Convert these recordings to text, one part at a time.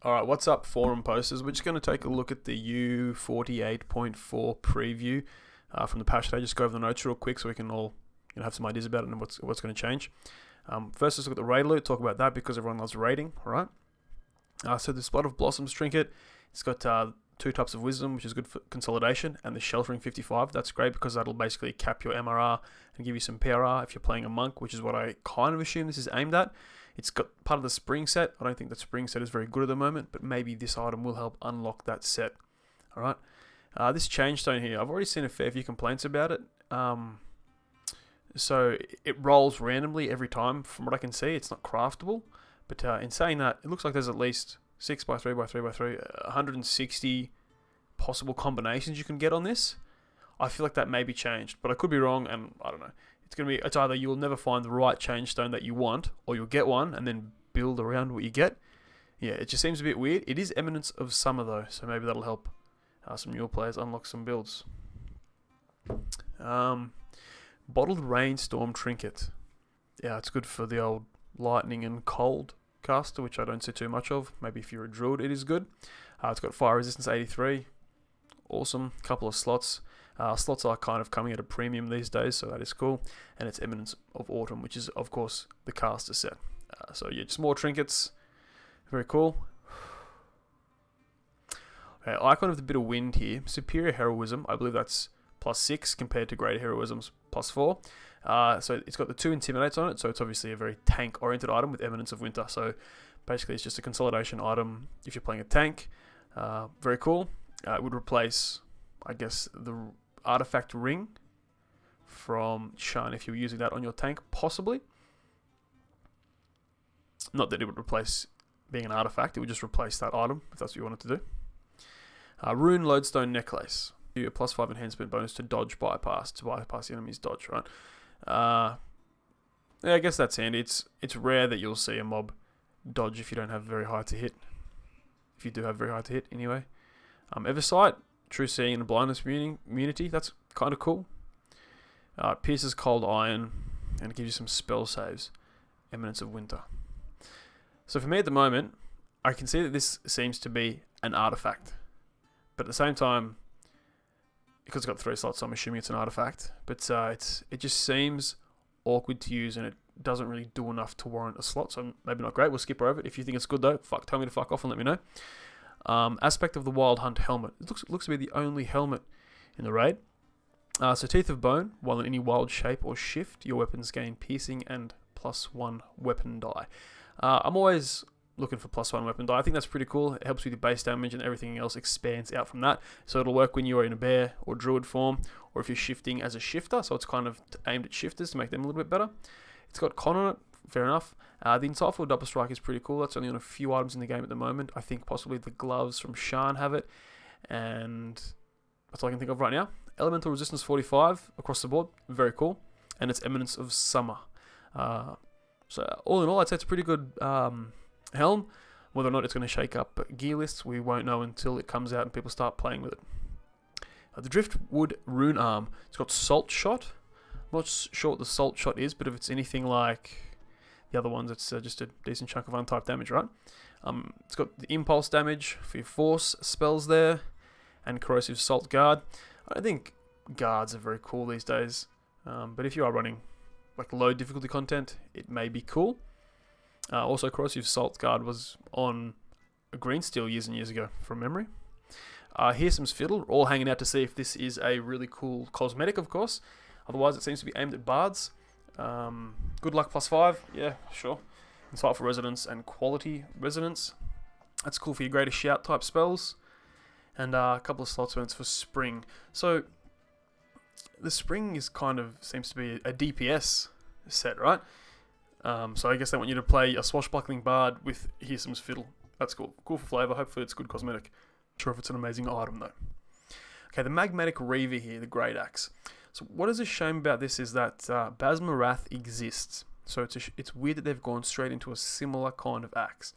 Alright, what's up, forum posters? We're just going to take a look at the U48.4 preview from the patch today. Just go over the notes real quick so we can all have some ideas about it and what's going to change. First, let's look at the raid loot, talk about that because everyone loves raiding, alright? So the Spot of Blossoms trinket, it's got 2 types of wisdom, which is good for consolidation, and the Sheltering 55. That's great because that'll basically cap your MRR and give you some PRR if you're playing a monk, which is what I kind of assume this is aimed at. It's got part of the spring set. I don't think the spring set is very good at the moment, but maybe this item will help unlock that set. Alright. This change stone here, I've already seen a fair few complaints about it. So it rolls randomly every time from what I can see. It's not craftable. But in saying that, it looks like there's at least 6x3x3x3, 160 possible combinations you can get on this. I feel like that may be changed, but I could be wrong, and I don't know. It's either you'll never find the right change stone that you want, or you'll get one and then build around what you get. Yeah, it just seems a bit weird. It is Eminence of Summer though, so maybe that'll help some newer players unlock some builds. Bottled Rainstorm trinket. Yeah, it's good for the old lightning and cold caster, which I don't see too much of. Maybe if you're a druid, it is good. It's got fire resistance 83. Awesome. Couple of slots. Slots are kind of coming at a premium these days, so that is cool. And it's Eminence of Autumn, which is, of course, the caster set. So yeah, just more trinkets. Very cool. Okay, Icon of the Bitter Wind here. Superior Heroism. I believe that's +6 compared to Greater Heroism's +4. So it's got the 2 Intimidates on it, so it's obviously a very tank-oriented item with Eminence of Winter. So basically it's just a consolidation item if you're playing a tank. Very cool. It would replace, I guess, the Artifact Ring from Shan if you're using that on your tank, possibly. Not that it would replace being an artifact, it would just replace that item if that's what you wanted to do. Rune Lodestone Necklace. A +5 enhancement bonus to dodge bypass, to bypass the enemy's dodge, right? Yeah, I guess that's handy. It's rare that you'll see a mob dodge if you don't have very high to hit. If you do have very high to hit, anyway. Eversight, True Seeing and Blindness immunity, that's kind of cool. Pierces Cold Iron, and it gives you some spell saves. Eminence of Winter. So for me at the moment, I can see that this seems to be an artifact. But at the same time, because it's got 3 slots, so I'm assuming it's an artifact. But it just seems awkward to use, and it doesn't really do enough to warrant a slot. So maybe not great. We'll skip over it. If you think it's good though, tell me to fuck off and let me know. Aspect of the Wild Hunt helmet. It looks to be the only helmet in the raid. So Teeth of Bone. While in any wild shape or shift, your weapons gain piercing and +1 weapon die. I'm always looking for +1 weapon die. I think that's pretty cool. It helps with your base damage, and everything else expands out from that. So it'll work when you are in a bear or druid form, or if you're shifting as a shifter. So it's kind of aimed at shifters to make them a little bit better. It's got con on it. Fair enough. The Insightful Double Strike is pretty cool. That's only on a few items in the game at the moment. I think possibly the gloves from Shan have it. And that's all I can think of right now. Elemental Resistance 45 across the board. Very cool. And it's Eminence of Summer. So all in all, I'd say it's a pretty good helm. Whether or not it's going to shake up gear lists, we won't know until it comes out and people start playing with it. The Driftwood Rune Arm. It's got Salt Shot. I'm not sure what the Salt Shot is, but if it's anything like the other ones, it's just a decent chunk of untyped damage, right? It's got the Impulse damage for your Force spells there, and Corrosive Salt Guard. I don't think guards are very cool these days, but if you are running like low difficulty content, it may be cool. Also, Corrosive Salt Guard was on a green steel years and years ago, from memory. Hearsome's Fiddle, all hanging out to see if this is a really cool cosmetic, of course. Otherwise, it seems to be aimed at bards. Good luck +5, yeah, sure. Insightful Resonance and Quality Resonance. That's cool for your Greater Shout type spells. And a couple of slots events for Spring. So, the Spring is seems to be a DPS set, right? So I guess they want you to play a swashbuckling bard with Hearsome's Fiddle. That's cool. Cool for flavour. Hopefully it's good cosmetic. Not sure if it's an amazing item though. Okay, the Magmatic Reaver here, the Great Axe. So what is a shame about this is that Basma Wrath exists. So it's weird that they've gone straight into a similar kind of axe.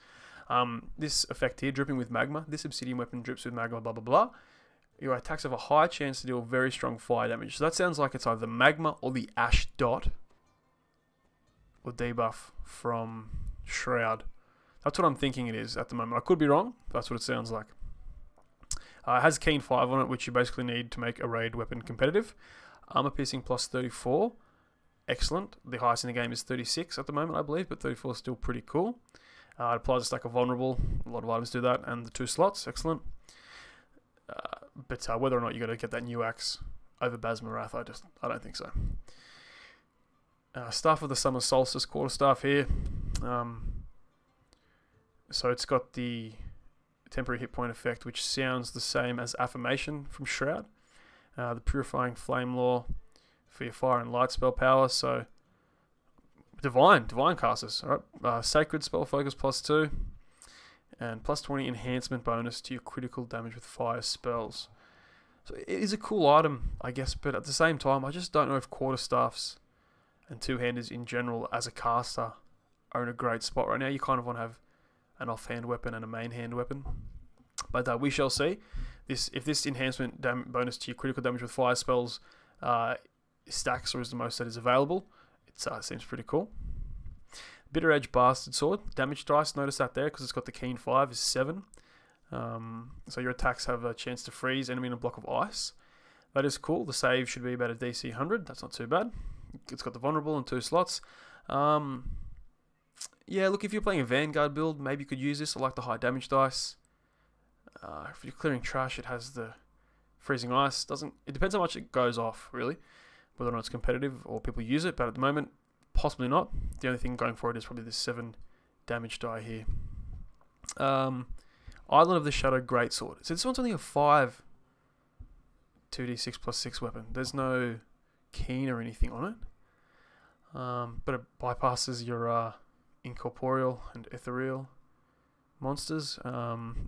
This effect here, dripping with magma. This obsidian weapon drips with magma, blah, blah, blah. Your attacks have a high chance to deal very strong fire damage. So that sounds like it's either magma or the ash dot, or debuff from Shroud. That's what I'm thinking it is at the moment. I could be wrong. That's what it sounds like. It has Keen 5 on it, which you basically need to make a raid weapon competitive. Armor piercing plus 34. Excellent. The highest in the game is 36 at the moment, I believe, but 34 is still pretty cool. It applies a stack of vulnerable. A lot of items do that, and the 2 slots. Excellent. But whether or not you're going to get that new axe over Basmarath, I don't think so. Staff of the Summer Solstice quarterstaff here. So it's got the temporary hit point effect, which sounds the same as Affirmation from Shroud. The Purifying Flame Law for your fire and light spell power. So Divine casters. All right. Sacred spell focus plus 2. And plus 20 enhancement bonus to your critical damage with fire spells. So it is a cool item, I guess, but at the same time, I just don't know if quarterstaffs and two-handers in general as a caster are in a great spot right now. You kind of want to have an offhand weapon and a main hand weapon. But we shall see. If this enhancement bonus to your critical damage with fire spells stacks or is the most that is available, it seems pretty cool. Bitter Edge Bastard Sword. Damage dice, notice that there because it's got the Keen 5 is 7. So your attacks have a chance to freeze enemy in a block of ice. That is cool. The save should be about a DC 100. That's not too bad. It's got the vulnerable and 2 slots. Yeah, look, if you're playing a Vanguard build, maybe you could use this. I like the high damage dice. If you're clearing trash, it has the freezing ice. It depends how much it goes off, really, whether or not it's competitive or people use it. But at the moment, possibly not. The only thing going for it is probably this 7 damage die here. Island of the Shadow Greatsword. So this one's only a 5 2d6 plus 6 weapon. There's no keen or anything on it. But it bypasses your incorporeal and ethereal monsters.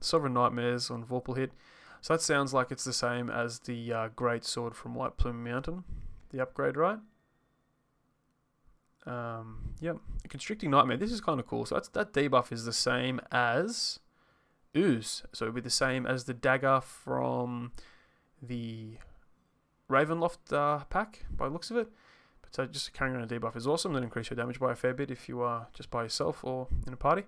Sovereign Nightmares on Vorpal hit. So that sounds like it's the same as the Great Sword from White Plume Mountain. The upgrade, right? Yep. Constricting Nightmare. This is kind of cool. So that debuff is the same as Ooze. So it would be the same as the dagger from the Ravenloft pack, by the looks of it. But so just carrying around a debuff is awesome. That increase your damage by a fair bit if you are just by yourself or in a party.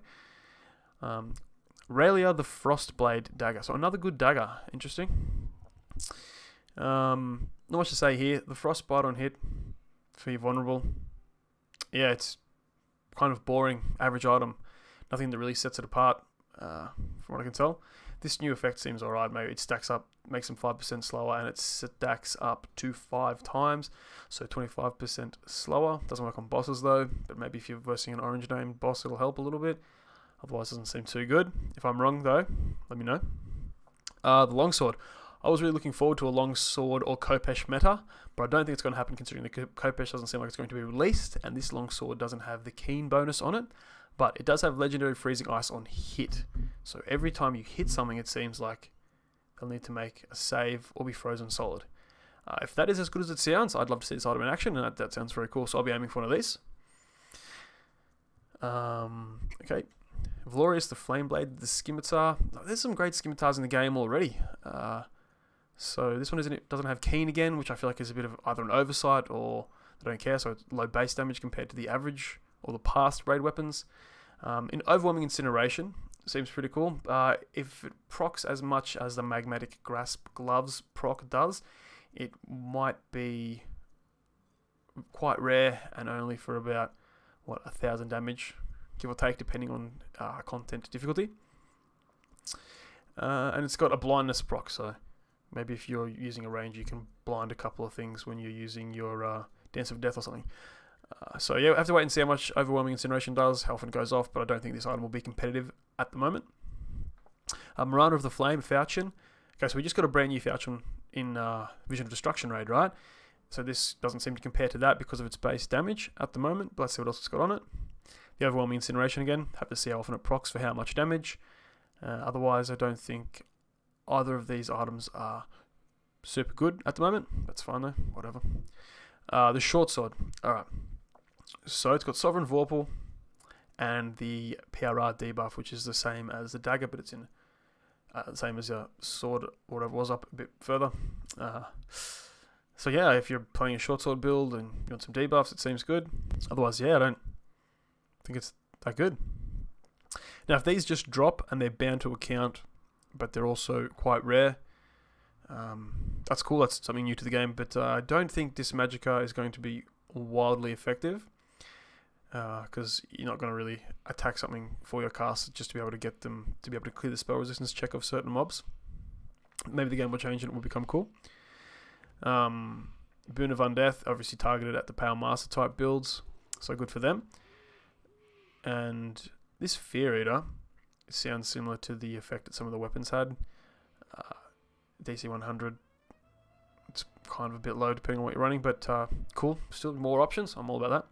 Raylia the Frostblade dagger. So another good dagger. Interesting. Not much to say here. The Frostbite on hit for your vulnerable. Yeah, it's kind of boring, average item. Nothing that really sets it apart, from what I can tell. This new effect seems alright. Maybe it stacks up, makes them 5% slower, and it stacks up to 5 times, so 25% slower. Doesn't work on bosses though, but maybe if you're versing an orange named boss, it'll help a little bit. Otherwise, it doesn't seem too good. If I'm wrong though, let me know. The longsword. I was really looking forward to a longsword or Khopesh meta, but I don't think it's going to happen considering the Khopesh doesn't seem like it's going to be released, and this longsword doesn't have the keen bonus on it, but it does have legendary freezing ice on hit. So every time you hit something, it seems like they'll need to make a save or be frozen solid. If that is as good as it sounds, I'd love to see this item in action, and that sounds very cool, so I'll be aiming for one of these. Okay. Valorious the Flameblade, the Scimitar. There's some great Scimitars in the game already. So this one doesn't have keen again, which I feel like is a bit of either an oversight or they don't care, so it's low base damage compared to the average or the past raid weapons. In Overwhelming Incineration, seems pretty cool. If it procs as much as the Magmatic Grasp Gloves proc does, it might be quite rare and only for about, 1,000 damage, give or take, depending on content difficulty. And it's got a blindness proc, so maybe if you're using a range, you can blind a couple of things when you're using your Dance of Death or something. So yeah, we'll have to wait and see how much Overwhelming Incineration does, how often it goes off, but I don't think this item will be competitive at the moment. Marauder of the Flame, Falchion. Okay, so we just got a brand new Falchion in Vision of Destruction raid, right? So this doesn't seem to compare to that because of its base damage at the moment, but let's see what else it's got on it. The Overwhelming Incineration again, have to see how often it procs for how much damage. Otherwise, I don't think either of these items are super good at the moment. That's fine though, whatever. The Short Sword. Alright. So it's got Sovereign Vorpal and the PRR debuff, which is the same as the dagger, but it's in the same as a sword, whatever it was, up a bit further. So yeah, if you're playing a Short Sword build and you want some debuffs, it seems good. Otherwise, yeah, I don't think it's that good. Now, if these just drop and they're bound to account, but they're also quite rare, that's cool. That's something new to the game. But I don't think this Magicka is going to be wildly effective, because you're not going to really attack something for your cast just to be able to get them to be able to clear the spell resistance check of certain mobs. Maybe the game will change and it will become cool. Boon of Undeath, obviously targeted at the Power Master type builds, so good for them. And this Fear Eater sounds similar to the effect that some of the weapons had. DC 100, it's kind of a bit low depending on what you're running, but cool. Still more options. I'm all about that.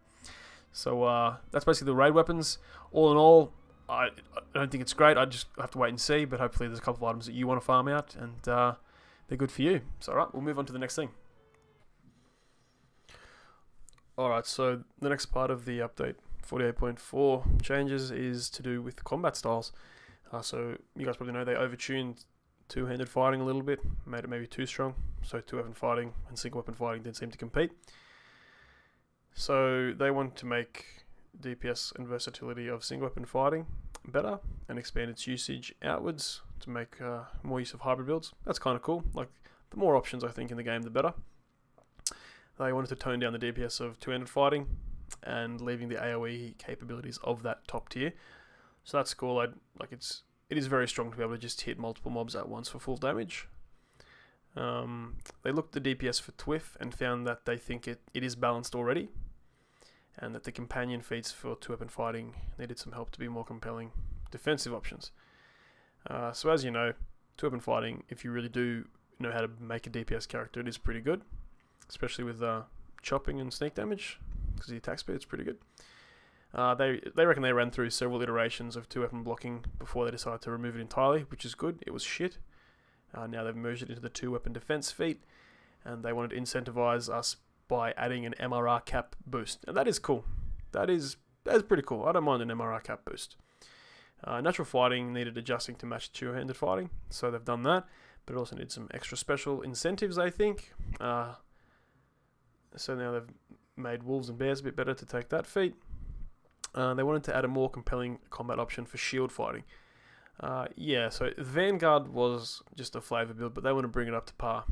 So that's basically the raid weapons. All in all, I don't think it's great. I just have to wait and see, but hopefully there's a couple of items that you want to farm out, and they're good for you. So alright, we'll move on to the next thing. Alright, so the next part of the update 48.4 changes is to do with combat styles. So you guys probably know they overtuned two-handed fighting a little bit, made it maybe too strong. So two-weapon fighting and single-weapon fighting didn't seem to compete. So they want to make DPS and versatility of single-weapon fighting better and expand its usage outwards to make more use of hybrid builds. That's kind of cool. Like, the more options I think in the game, the better. They wanted to tone down the DPS of two-handed fighting and leaving the AoE capabilities of that top tier. So that's cool. It is very strong to be able to just hit multiple mobs at once for full damage. They looked at the DPS for Twiff and found that they think it is balanced already, and that the companion feats for two-weapon fighting needed some help to be more compelling defensive options. So as you know, two-weapon fighting, if you really do know how to make a DPS character, it is pretty good, especially with chopping and sneak damage, because the attack speed is pretty good. They reckon they ran through several iterations of two-weapon blocking before they decided to remove it entirely, which is good. It was shit. Now they've merged it into the two-weapon defense feat, and they wanted to incentivize us by adding an MRR cap boost. And that is cool. That is pretty cool. I don't mind an MRR cap boost. Natural fighting needed adjusting to match two-handed fighting, so they've done that, but it also needs some extra special incentives, I think. So now they've made wolves and bears a bit better to take that feat. They wanted to add a more compelling combat option for shield fighting. So Vanguard was just a flavor build, but they want to bring it up to par.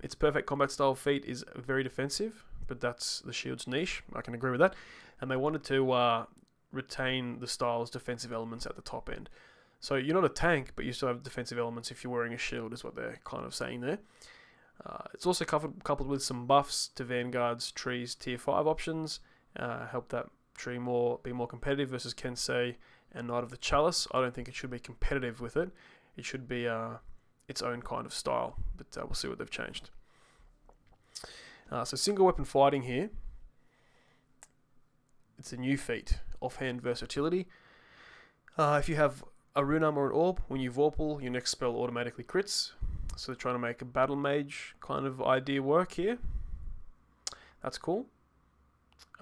Its perfect combat style feat is very defensive, but that's the shield's niche. I can agree with that. And they wanted to retain the style's defensive elements at the top end. So you're not a tank, but you still have defensive elements if you're wearing a shield, is what they're kind of saying there. It's also coupled with some buffs to Vanguard's tree's tier 5 options, help that tree be more competitive versus Kensei and Knight of the Chalice. I don't think it should be competitive with it. It should be its own kind of style, but we'll see what they've changed. So single weapon fighting here, it's a new feat, offhand versatility. If you have a rune armor or an orb, when you Vorpal, your next spell automatically crits. So they're trying to make a battle mage kind of idea work here. That's cool.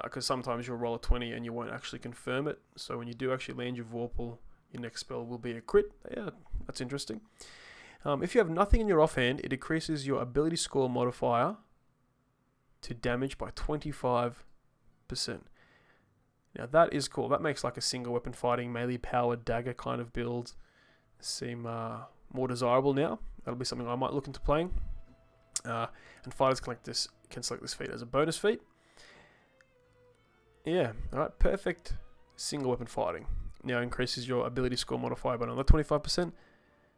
Because sometimes you'll roll a 20 and you won't actually confirm it. So when you do actually land your Vorpal, your next spell will be a crit. Yeah, that's interesting. If you have nothing in your offhand, it decreases your ability score modifier to damage by 25%. Now that is cool. That makes like a single weapon fighting melee powered dagger kind of build seem more desirable now. That'll be something I might look into playing. And fighters can select this feat as a bonus feat. Yeah, alright, perfect single weapon fighting. Now increases your ability score modifier by another 25%.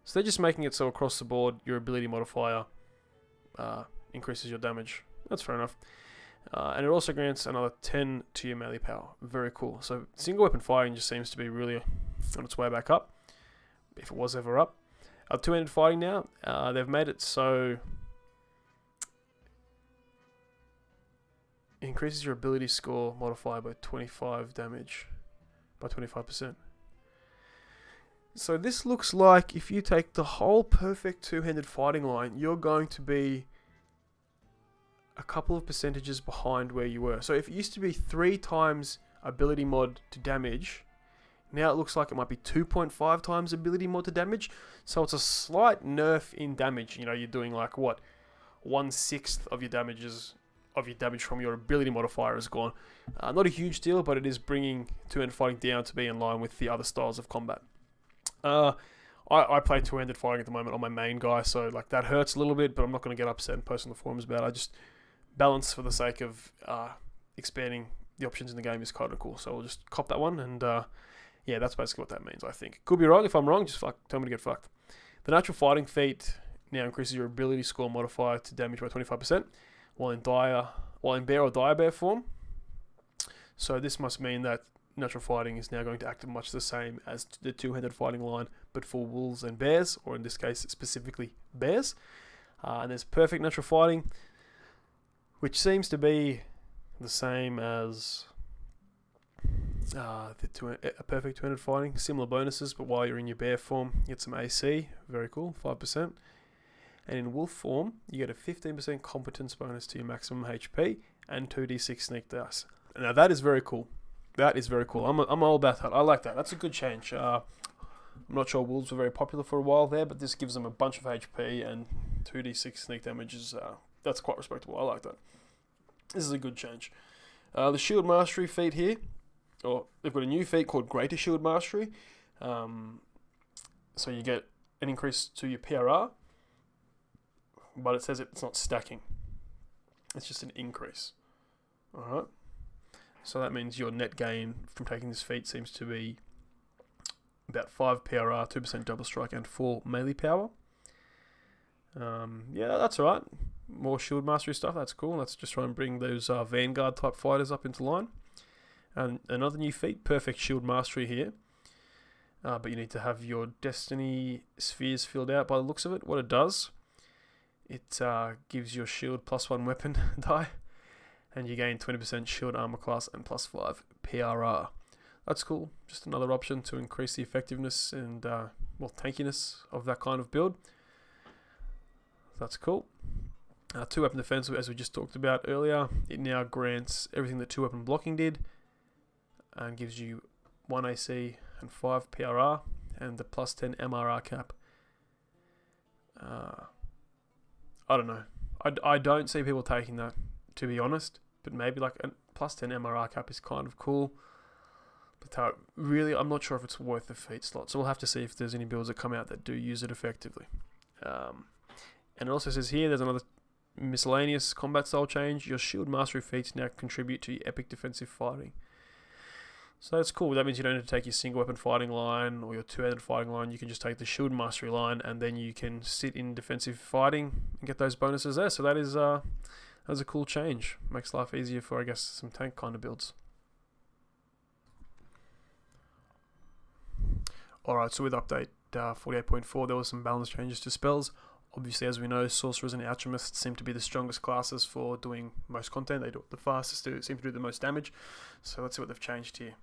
So they're just making it so across the board, your ability modifier increases your damage. That's fair enough. And it also grants another 10 to your melee power. Very cool. So single weapon fighting just seems to be really on its way back up, if it was ever up. Two-handed fighting now, they've made it so it increases your ability score modifier by 25 damage, by 25%. So this looks like if you take the whole perfect two-handed fighting line, you're going to be a couple of percentages behind where you were. So if it used to be 3 times ability mod to damage, now it looks like it might be 2.5 times ability mod to damage. So it's a slight nerf in damage. You know, you're doing like what, 1/6 of your damages of your damage from your ability modifier is gone. Not a huge deal, but it is bringing two-handed fighting down to be in line with the other styles of combat. I play two-handed fighting at the moment on my main guy, so like that hurts a little bit, but I'm not going to get upset and post on the forums about it. I just balance for the sake of expanding the options in the game is kind of cool, so we'll just cop that one, and yeah, that's basically what that means, I think. Could be wrong. If I'm wrong, just tell me to get fucked. The natural fighting feat now increases your ability score modifier to damage by 25%, while in bear or dire bear form. So this must mean that natural fighting is now going to act much the same as the two-handed fighting line, but for wolves and bears, or in this case specifically bears. And there's perfect natural fighting, which seems to be the same as a perfect two-handed fighting. Similar bonuses, but while you're in your bear form, you get some AC. Very cool, 5%. And in wolf form, you get a 15% competence bonus to your maximum HP and 2d6 sneak dice. Now that is very cool. That is very cool. I'm all about that. I like that. That's a good change. I'm not sure wolves were very popular for a while there, but this gives them a bunch of HP and 2d6 sneak damage is that's quite respectable. I like that. This is a good change. The shield mastery feat here, or they've got a new feat called Greater Shield Mastery. So you get an increase to your PRR, but it says it's not stacking. It's just an increase. Alright. So that means your net gain from taking this feat seems to be about 5 PRR, 2% double strike, and 4 melee power. Yeah, that's alright. More shield mastery stuff, that's cool. Let's just try and bring those Vanguard type fighters up into line. And another new feat, perfect shield mastery here. But you need to have your destiny spheres filled out by the looks of it. What it does, it gives your shield +1 weapon die, and you gain 20% shield armor class and +5 PRR. That's cool. Just another option to increase the effectiveness and tankiness of that kind of build. That's cool. 2-weapon defense, as we just talked about earlier, it now grants everything that 2-weapon blocking did, and gives you 1 AC and 5 PRR, and the +10 MRR cap. I don't know. I don't see people taking that, to be honest, but maybe like a +10 MRR cap is kind of cool. But really, I'm not sure if it's worth the feat slot, so we'll have to see if there's any builds that come out that do use it effectively. And it also says here, there's another miscellaneous combat style change. Your shield mastery feats now contribute to your epic defensive fighting. So that's cool. That means you don't have to take your single weapon fighting line or your two-handed fighting line. You can just take the shield mastery line, and then you can sit in defensive fighting and get those bonuses there. So that is that's a cool change. Makes life easier for, I guess, some tank kind of builds. Alright, so with update 48.4, there was some balance changes to spells. Obviously, as we know, sorcerers and alchemists seem to be the strongest classes for doing most content. They do it the fastest, seem to do the most damage. So let's see what they've changed here.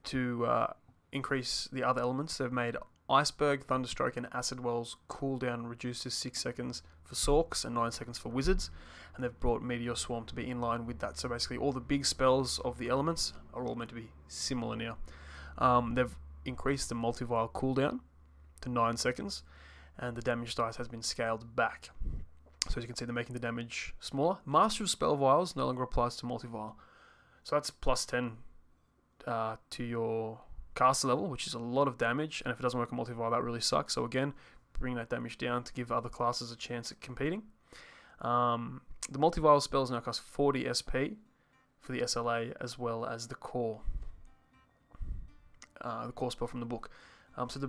To increase the other elements, they've made Iceberg, Thunderstroke, and Acid Wells cooldown reduced to 6 seconds for Sorks and 9 seconds for Wizards. And they've brought Meteor Swarm to be in line with that. So basically, all the big spells of the elements are all meant to be similar now. They've increased the multi-vial cooldown to 9 seconds, and the damage dice has been scaled back. So as you can see, they're making the damage smaller. Master of Spell Vials no longer applies to multi-vial. So that's +10 to your caster level, which is a lot of damage, and if it doesn't work on multi-vial, that really sucks. So again, bring that damage down to give other classes a chance at competing. The multi-vial spells now cost 40 SP for the SLA, as well as the core spell from the book. So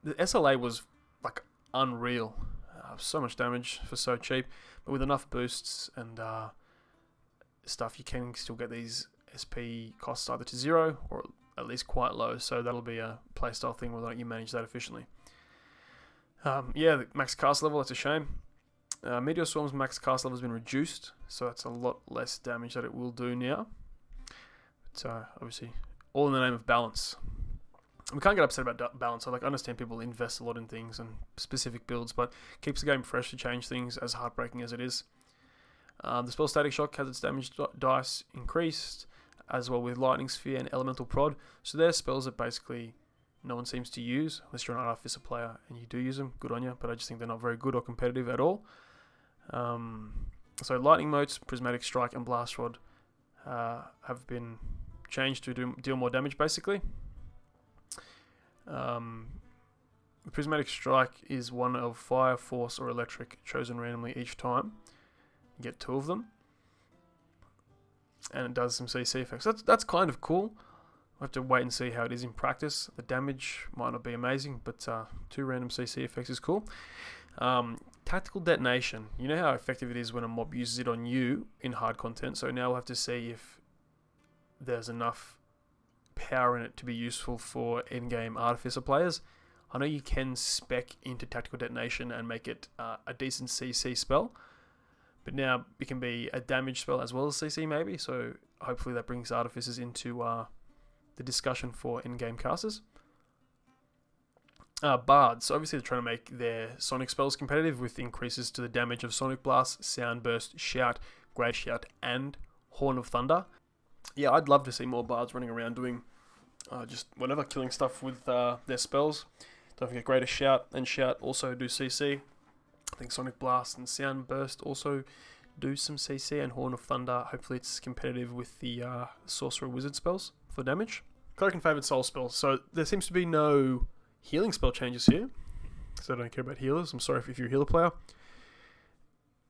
the SLA was like unreal. So much damage for so cheap, but with enough boosts and stuff, you can still get these SP costs either to 0 or at least quite low. So that'll be a playstyle thing whether or not you manage that efficiently. Yeah, the max cast level, that's a shame. Meteor Swarm's max cast level has been reduced, so that's a lot less damage that it will do now. But obviously, all in the name of balance. We can't get upset about balance. I understand people invest a lot in things and specific builds, but keeps the game fresh to change things, as heartbreaking as it is. The spell Static Shock has its damage dice increased, as well with Lightning Sphere and Elemental Prod. So they're spells that basically no one seems to use, unless you're an Artificer player and you do use them. Good on you, but I just think they're not very good or competitive at all. So lightning motes, prismatic strike, and blast rod have been changed to deal more damage, basically. The prismatic strike is one of fire, force, or electric chosen randomly each time. You get 2 of them, and it does some CC effects. That's kind of cool. We'll have to wait and see how it is in practice. The damage might not be amazing, but 2 random CC effects is cool. Tactical detonation. You know how effective it is when a mob uses it on you in hard content. So now we'll have to see if there's enough power in it to be useful for in-game Artificer players. I know you can spec into tactical detonation and make it a decent CC spell, but now it can be a damage spell as well as CC maybe. So hopefully that brings Artificers into the discussion for in-game casters. Bards, obviously they're trying to make their Sonic spells competitive with increases to the damage of Sonic Blast, Sound Burst, Shout, Great Shout, and Horn of Thunder. Yeah, I'd love to see more Bards running around doing just whatever, killing stuff with their spells. Don't forget Greater Shout and Shout also do CC. I think Sonic Blast and Sound Burst also do some CC, and Horn of Thunder, hopefully it's competitive with the Sorcerer Wizard spells for damage. Cleric and Favoured Soul spells. So there seems to be no healing spell changes here, so I don't care about healers. I'm sorry if you're a healer player.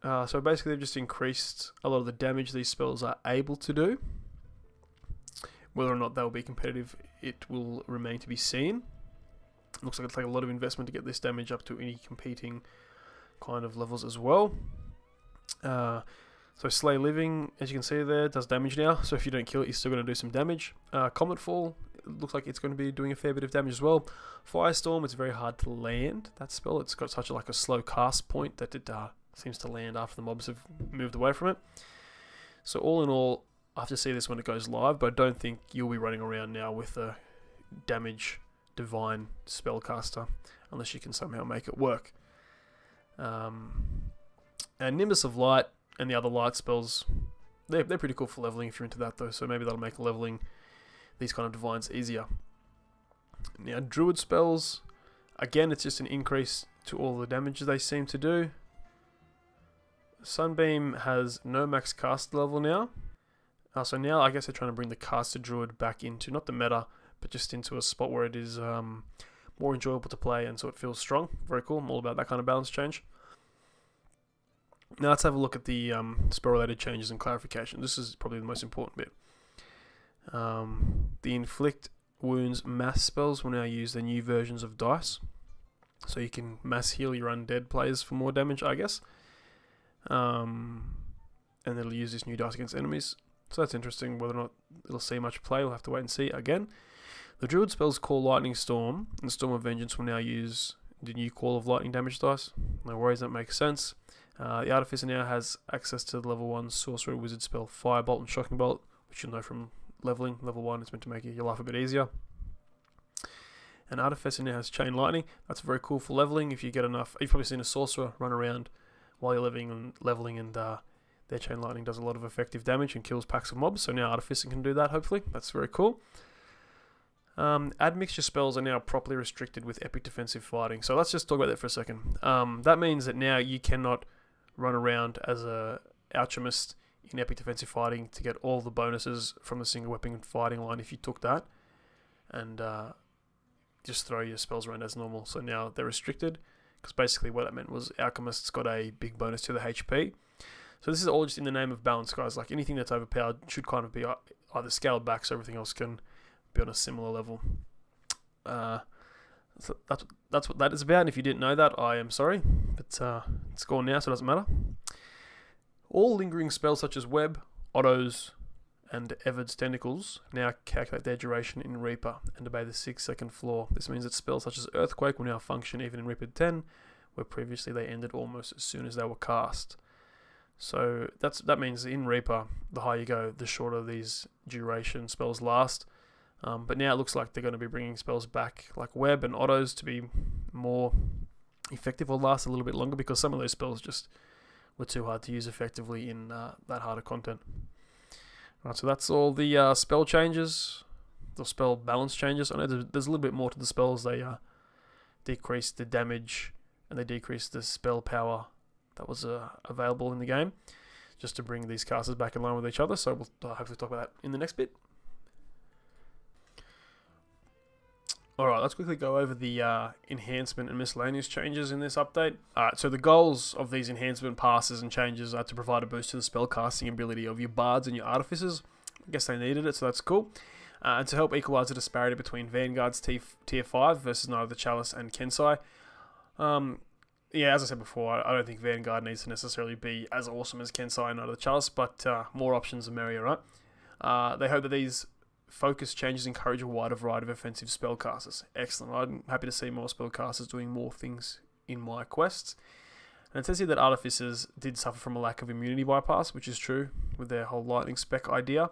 So basically they've just increased a lot of the damage these spells are able to do. Whether or not they'll be competitive, it will remain to be seen. Looks like it'll take a lot of investment to get this damage up to any competing kind of levels as well. So Slay Living, as you can see there, does damage now. So if you don't kill it, you're still going to do some damage. Comet Fall, it looks like it's going to be doing a fair bit of damage as well. Firestorm, it's very hard to land that spell. It's got such a slow cast point that it seems to land after the mobs have moved away from it. So all in all, I have to see this when it goes live, but I don't think you'll be running around now with a damage divine spellcaster unless you can somehow make it work. And Nimbus of Light and the other light spells, they're pretty cool for leveling if you're into that though, so maybe that'll make leveling these kind of divines easier. Now Druid spells, again it's just an increase to all the damage they seem to do. Sunbeam has no max cast level now. So now I guess they're trying to bring the caster druid back into, not the meta, but just into a spot where it is more enjoyable to play and so it feels strong. Very cool. I'm all about that kind of balance change. Now let's have a look at the spell-related changes and clarification. This is probably the most important bit. The inflict wounds mass spells will now use the new versions of dice. So you can mass heal your undead players for more damage, I guess. And it'll use this new dice against enemies. So that's interesting. Whether or not it'll see much play, we'll have to wait and see again. The Druid spells Call Lightning Storm and Storm of Vengeance will now use the new Call of Lightning damage dice. No worries, that makes sense. The Artificer now has access to the level 1 Sorcerer Wizard spell Firebolt and Shocking Bolt, which you'll know from leveling. Level 1 is meant to make your life a bit easier. And Artificer now has Chain Lightning. That's very cool for leveling. If you get enough, you've probably seen a Sorcerer run around while you're leveling and their Chain Lightning does a lot of effective damage and kills packs of mobs. So now Artificer can do that, hopefully. That's very cool. Admixture spells are now properly restricted with epic defensive fighting. So let's just talk about that for a second. That means that now you cannot run around as a alchemist in epic defensive fighting to get all the bonuses from the single weapon fighting line if you took that and just throw your spells around as normal. So now they're restricted because basically what that meant was alchemists got a big bonus to the HP. So this is all just in the name of balance, guys. Like anything that's overpowered should kind of be either scaled back so everything else can be on a similar level. So that's what that is about. And if you didn't know that, I am sorry, but it's gone now, so it doesn't matter. All lingering spells such as Web, Autos, and Ever's Tentacles now calculate their duration in Reaper and obey the 6-second floor. This means that spells such as Earthquake will now function even in Reaper 10, where previously they ended almost as soon as they were cast. So that means in Reaper, the higher you go, the shorter these duration spells last. But now it looks like they're going to be bringing spells back like Web and Autos to be more effective or last a little bit longer because some of those spells just were too hard to use effectively in that harder content. Right, so that's all the spell changes, the spell balance changes. I know there's a little bit more to the spells. They decrease the damage and they decrease the spell power that was available in the game. just to bring these casters back in line with each other. So we'll hopefully talk about that in the next bit. Alright, let's quickly go over the enhancement and miscellaneous changes in this update. Alright, so the goals of these enhancement passes and changes are to provide a boost to the spellcasting ability of your bards and your artificers. I guess they needed it, so that's cool. And to help equalise the disparity between Vanguard's tier 5 versus neither the Chalice and Kensai. Yeah, as I said before, I don't think Vanguard needs to necessarily be as awesome as Kensai and neither the Chalice, but more options the merrier, right? They hope that these focus changes encourage a wider variety of offensive spellcasters. Excellent. I'm happy to see more spellcasters doing more things in my quests. And it says here that artificers did suffer from a lack of immunity bypass, which is true with their whole lightning spec idea.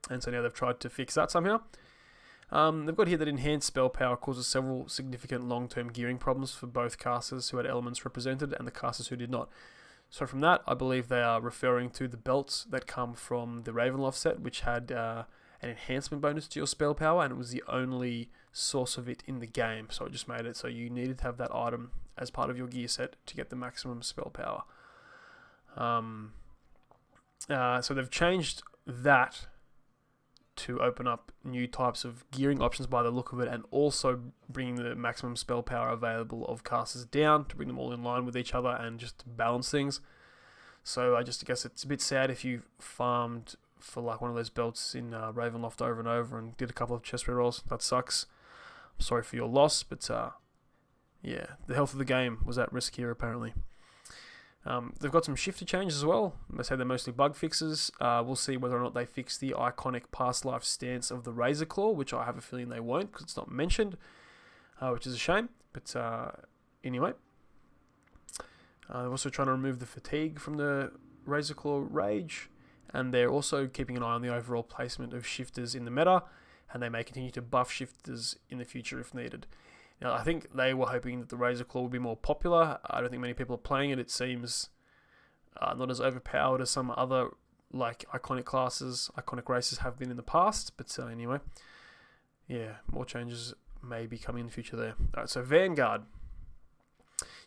And so now they've tried to fix that somehow. They've got here that enhanced spell power causes several significant long-term gearing problems for both casters who had elements represented and the casters who did not. So from that, I believe they are referring to the belts that come from the Ravenloft set, which had an enhancement bonus to your spell power, and it was the only source of it in the game. So it just made it so you needed to have that item as part of your gear set to get the maximum spell power. So they've changed that to open up new types of gearing options by the look of it, and also bringing the maximum spell power available of casters down to bring them all in line with each other and just to balance things. So I guess it's a bit sad if you farmed for like one of those belts in Ravenloft over and over and did a couple of chest rerolls. That sucks. I'm sorry for your loss, but yeah, the health of the game was at risk here apparently. They've got some shifter changes as well. They say they're mostly bug fixes. We'll see whether or not they fix the iconic past life stance of the Razor Claw, which I have a feeling they won't because it's not mentioned, which is a shame. But anyway, they're also trying to remove the fatigue from the Razor Claw Rage, and they're also keeping an eye on the overall placement of shifters in the meta, and they may continue to buff shifters in the future if needed. Now, I think they were hoping that the Razor Claw would be more popular. I don't think many people are playing it. It seems not as overpowered as some other like iconic classes, iconic races have been in the past. But anyway, yeah, more changes may be coming in the future there. Alright, so Vanguard.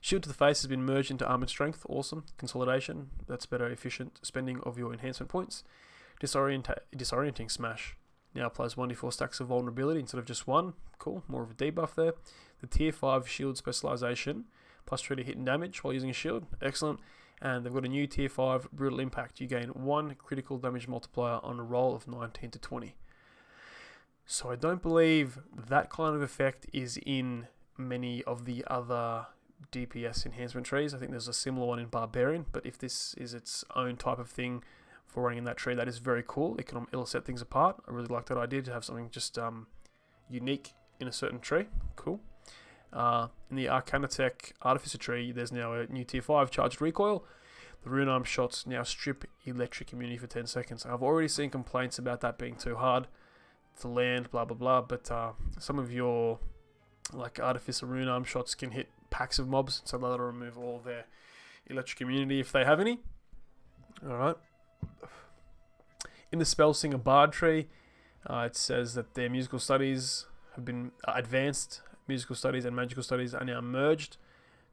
Shield to the face has been merged into Armored Strength. Awesome. Consolidation. That's better efficient spending of your enhancement points. Disorienting Smash. Now applies 1d4 stacks of vulnerability instead of just one. Cool. More of a debuff there. The tier 5 shield specialization. Plus 3 to hit and damage while using a shield. Excellent. And they've got a new tier 5 brutal impact. You gain 1 critical damage multiplier on a roll of 19 to 20. So I don't believe that kind of effect is in many of the other DPS enhancement trees. I think there's a similar one in Barbarian, but if this is its own type of thing for running in that tree, that is very cool. It'll set things apart. I really like that idea to have something just unique in a certain tree. Cool. In the Arcanatech Artificer tree, there's now a new tier 5 charged recoil. The rune arm shots now strip electric immunity for 10 seconds. I've already seen complaints about that being too hard to land, blah blah blah, but some of your like Artificer rune arm shots can hit packs of mobs, so that'll remove all their electric immunity if they have any. Alright. In the Spellsinger Bard tree, it says that their musical studies have been advanced. Musical studies and magical studies are now merged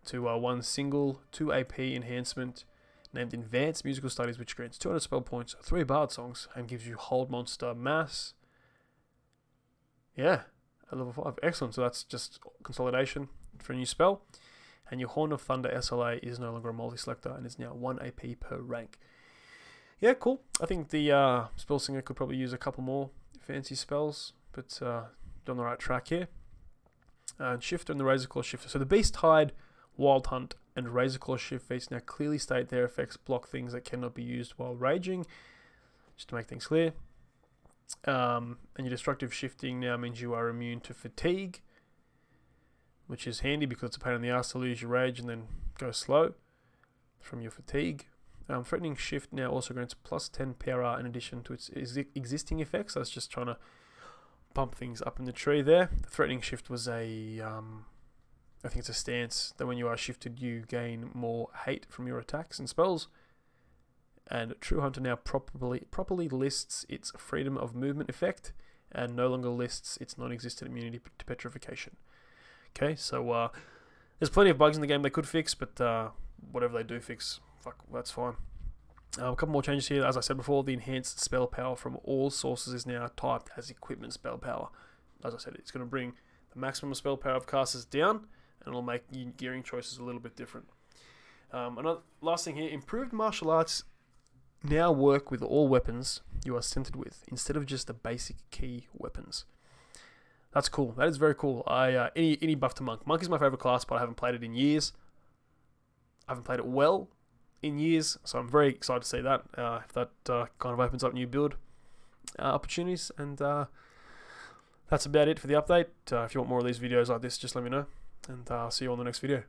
to one single 2 AP enhancement named Advanced Musical Studies, which grants 200 spell points, 3 bard songs, and gives you Hold Monster Mass. Yeah, at level 5. Excellent. So that's just consolidation for a new spell. And your Horn of Thunder SLA is no longer a multi-selector and is now 1 AP per rank. Yeah, cool. I think the Spellsinger could probably use a couple more fancy spells, but on the right track here. And Shifter and the Razorclaw Shifter. So the Beast Hide, Wild Hunt, and Razorclaw Shift feats now clearly state their effects block things that cannot be used while raging, just to make things clear. And your Destructive Shifting now means you are immune to fatigue, which is handy because it's a pain in the ass to lose your rage and then go slow from your fatigue. Threatening Shift now also grants plus 10 PRR in addition to its existing effects. That's just trying to bump things up in the tree there. The Threatening Shift was I think it's a stance that when you are shifted, you gain more hate from your attacks and spells. And True Hunter now properly lists its freedom of movement effect and no longer lists its non-existent immunity to petrification. Okay, so there's plenty of bugs in the game they could fix, but whatever they do fix, fuck, that's fine. A couple more changes here. As I said before, the enhanced spell power from all sources is now typed as equipment spell power. As I said, it's going to bring the maximum spell power of casters down, and it'll make your gearing choices a little bit different. Another last thing here, improved martial arts now work with all weapons you are centered with, instead of just the basic key weapons. That's cool. That is very cool. Any buff to Monk. Monk is my favorite class, but I haven't played it in years. I haven't played it well in years, so I'm very excited to see that. If that kind of opens up new build opportunities. And that's about it for the update. If you want more of these videos like this, just let me know. And I'll see you on the next video.